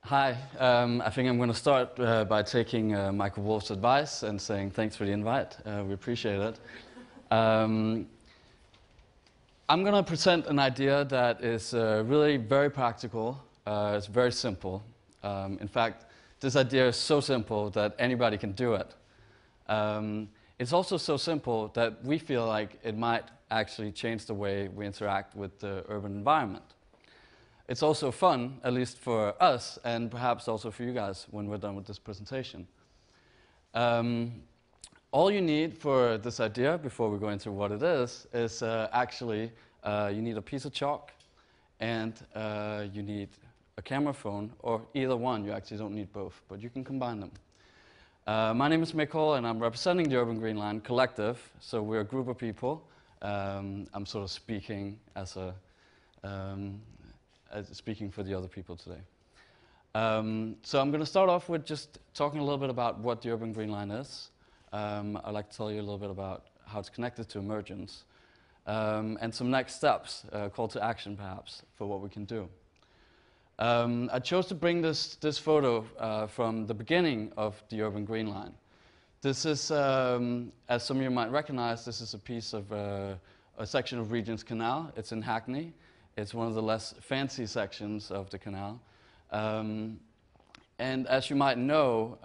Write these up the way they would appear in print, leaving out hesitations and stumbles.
Hi, I think I'm going to start by taking Michael Wolff's advice and saying thanks for the invite. We appreciate it. I'm going to present an idea that is really very practical. It's very simple. In fact, this idea is so simple that anybody can do it. It's also so simple that we feel like it might actually change the way we interact with the urban environment. It's also fun, at least for us, and perhaps also for you guys when we're done with this presentation. All you need for this idea, before we go into what it is actually you need a piece of chalk and you need a camera phone, or either one. You actually don't need both, but you can combine them. My name is Michael, and I'm representing the Urban Green Line Collective, so we're a group of people. I'm sort of speaking as a speaking for the other people today. So I'm going to start off with just talking a little bit about what the Urban Green Line is. I'd like to tell you a little bit about how it's connected to emergence, and some next steps, call to action perhaps, for what we can do. I chose to bring this photo from the beginning of the Urban Green Line. This is, as some of you might recognize, this is a piece of a section of Regent's Canal. It's in Hackney. It's one of the less fancy sections of the canal. And as you might know,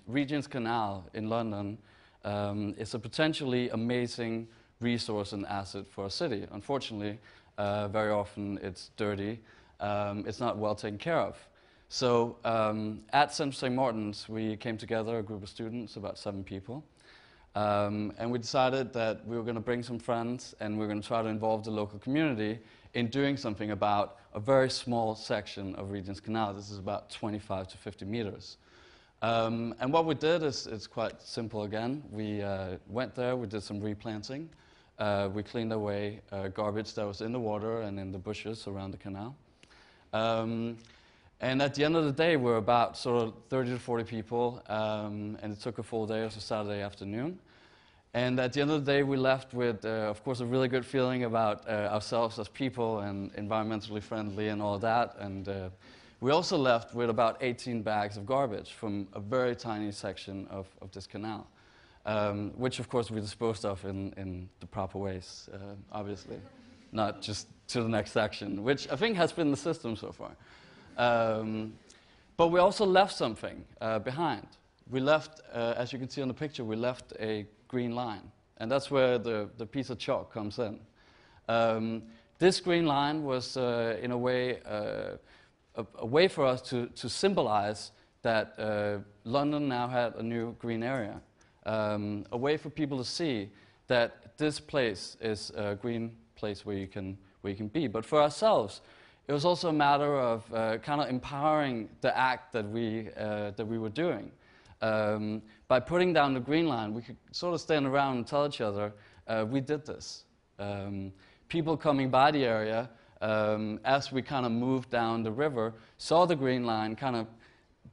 Regent's Canal in London is a potentially amazing resource and asset for a city. Unfortunately, very often it's dirty. It's not well taken care of. So at TEDxCentralSaintMartins, we came together, a group of students, about 7 people. And we decided that we were going to bring some friends and we were going to try to involve the local community in doing something about a very small section of Regent's Canal. This is about 25 to 50 meters. And what we did is quite simple again. We went there, we did some replanting. We cleaned away garbage that was in the water and in the bushes around the canal. And at the end of the day, we're about sort of 30 to 40 people, and it took a full day. It was a Saturday afternoon. And at the end of the day, we left with, of course, a really good feeling about ourselves as people and environmentally friendly and all of that. And we also left with about 18 bags of garbage from a very tiny section of this canal, which, of course, we disposed of in the proper ways, obviously, not just to the next section, which I think has been the system so far. But we also left something behind. We left, as you can see on the picture, we left a green line, and that's where the piece of chalk comes in. This green line was, in a way, a way for us to symbolize that London now had a new green area, a way for people to see that this place is a green place where you can be. But for ourselves, it was also a matter of kind of empowering the act that we were doing. By putting down the green line, we could sort of stand around and tell each other, we did this. People coming by the area, as we kind of moved down the river, saw the green line kind of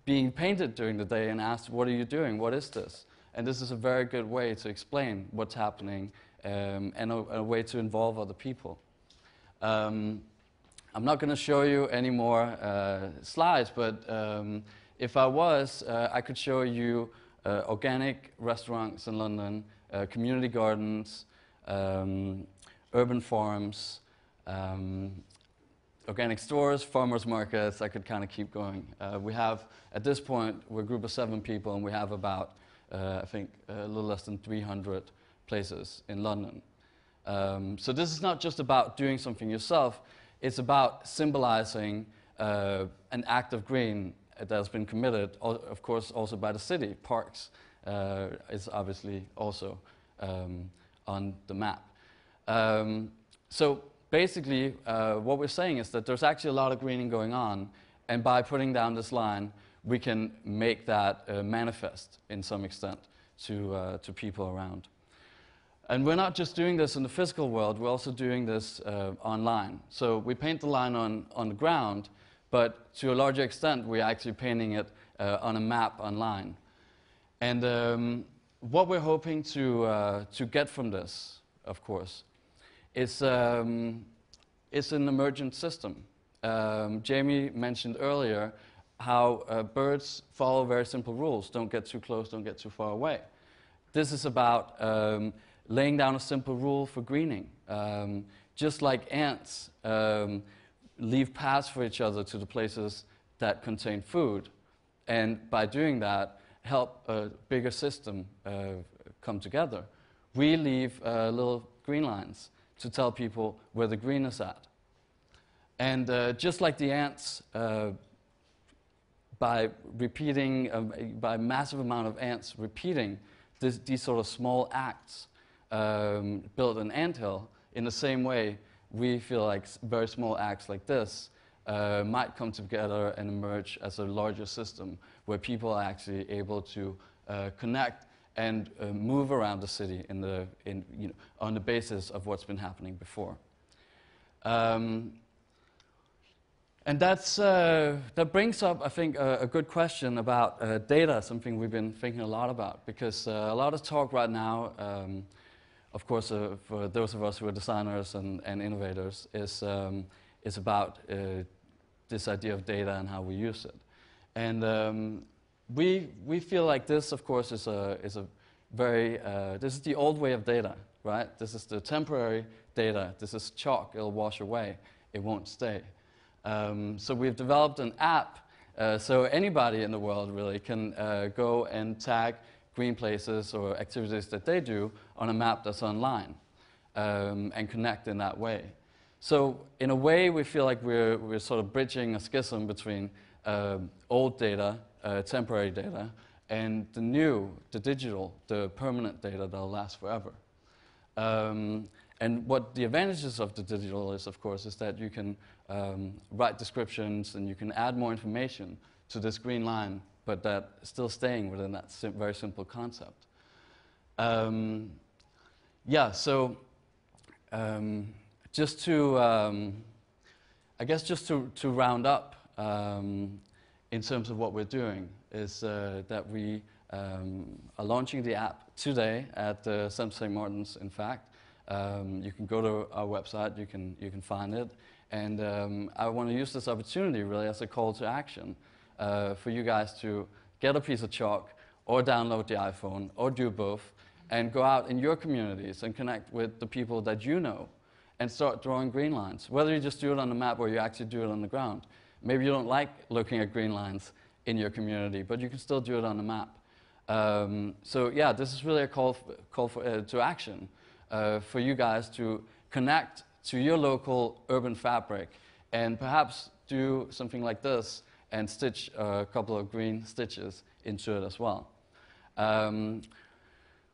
being painted during the day and asked, what are you doing? What is this? And this is a very good way to explain what's happening, and a way to involve other people. I'm not going to show you any more slides, but if I was, I could show you organic restaurants in London, community gardens, urban farms, organic stores, farmers markets. I could kind of keep going. We have, at this point, we're a group of 7 people, and we have about, I think, a little less than 300 places in London. So this is not just about doing something yourself. It's about symbolizing an act of green that has been committed, of course, also by the city. Parks is obviously also on the map. So basically, what we're saying is that there's actually a lot of greening going on, and by putting down this line, we can make that manifest in some extent to people around. And we're not just doing this in the physical world, we're also doing this online. So we paint the line on the ground, but to a larger extent, we're actually painting it on a map online. And what we're hoping to get from this, of course, is an emergent system. Jamie mentioned earlier how birds follow very simple rules. Don't get too close, don't get too far away. This is about laying down a simple rule for greening. Just like ants leave paths for each other to the places that contain food, and by doing that, help a bigger system come together. We leave little green lines to tell people where the green is at. And just like the ants, by repeating, by a massive amount of ants repeating these sort of small acts, build an anthill, in the same way, we feel like very small acts like this might come together and emerge as a larger system where people are actually able to connect and move around the city on the basis of what's been happening before. And that brings up, I think, a good question about data, something we've been thinking a lot about, because a lot of talk right now, of course, for those of us who are designers and innovators, is about this idea of data and how we use it. And we feel like this, of course, is a very, this is the old way of data, right? This is the temporary data. This is chalk. It'll wash away. It won't stay. So we've developed an app so anybody in the world really can go and tag green places or activities that they do on a map that's online and connect in that way. So in a way, we feel like we're sort of bridging a schism between old data, temporary data, and the new, the digital, the permanent data that'll last forever. And what the advantages of the digital is, of course, is that you can write descriptions and you can add more information to this green line, but that still staying within that very simple concept. Yeah, so just to, I guess just to round up in terms of what we're doing is that we are launching the app today at TEDxCentralSaintMartins, in fact. You can go to our website, you can find it, and I want to use this opportunity really as a call to action for you guys to get a piece of chalk or download the iPhone or do both and go out in your communities and connect with the people that you know and start drawing green lines, whether you just do it on the map or you actually do it on the ground. Maybe you don't like looking at green lines in your community, but you can still do it on the map. So yeah, this is really a call to action for you guys to connect to your local urban fabric and perhaps do something like this and stitch a couple of green stitches into it as well.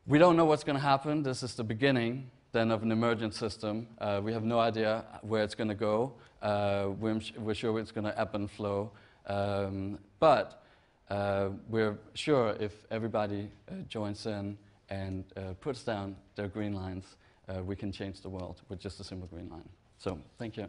We don't know what's going to happen. This is the beginning then of an emergent system. We have no idea where it's going to go. We're sure it's going to ebb and flow. But we're sure if everybody joins in and puts down their green lines, we can change the world with just a simple green line. So, thank you.